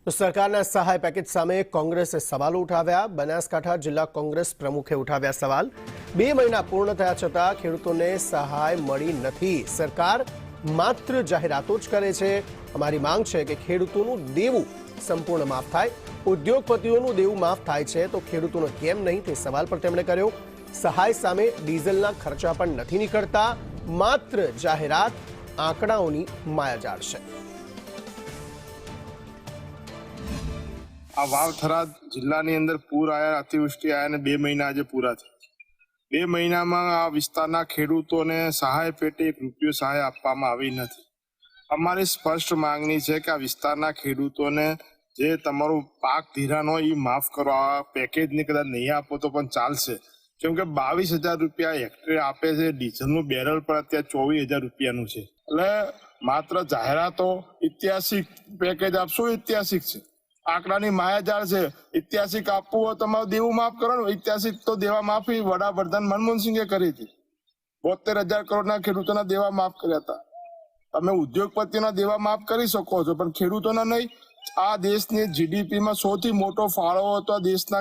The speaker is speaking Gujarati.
તો સરકારના સહાય પેકેજ સામે કોંગ્રેસે સવાલો ઉઠાવ્યા। બનાસકાંઠા જિલ્લા કોંગ્રેસ પ્રમુખે ઉઠાવ્યા સવાલ। 2 મહિના પૂર્ણ થયા છતાં ખેડૂતોને સહાય મળી નથી। સરકાર માત્ર જાહેરાતો જ કરે છે। અમારી માંગ છે કે ખેડૂતોનું દેવું સંપૂર્ણ માફ થાય। ઉદ્યોગપતિઓનું દેવું માફ થાય છે તો ખેડૂતોનો કેમ નહીં તે સવાલ પર તેમણે કર્યો। સહાય સામે ડીઝલના ખર્ચા પણ નથી નીકળતા, માત્ર જાહેરાત આંકડાઓની માયાજાળ છે। આ વાવથરા જિલ્લાની અંદર પૂર આવ્યા, અતિવૃષ્ટિ આવ્યા અને 2 મહિના આજે પૂરા થયા। 2 મહિનામાં આ વિસ્તારના ખેડૂતોને સહાય પેટે 1 રૂપિયો સહાય આપવામાં આવી નથી। અમારી સ્પષ્ટ માંગણી છે કે આ વિસ્તારના ખેડૂતોને જે તમારું પાક ધિરાણ હોય એ માફ કરો। આ પેકેજને કદાચ નહીં આપો તો પણ ચાલશે, કેમ કે 22,000 રૂપિયા હેક્ટરે આપે છે। ડીઝલનું બેરલ પણ અત્યારે 24,000 રૂપિયાનું છે। એટલે માત્ર જાહેરાતો, ઐતિહાસિક પેકેજ આપશો, ઐતિહાસિક છે, આંકડાની માયાજાળ છે। ઐતિહાસિક આપવું હોય તમારું દેવું માફ કરવાનું। ઐતિહાસિક તો દેવા માફી વડાપ્રધાન મનમોહનસિંહે કરી હતી। 72,000 કરોડના ખેડૂતોના દેવા માફ કર્યા હતા। તમે ઉદ્યોગપતિના દેવા માફ કરી શકો છો, પણ ખેડૂતોના નહીં। આ દેશની જીડીપીમાં સૌથી મોટો ફાળો હતો દેશના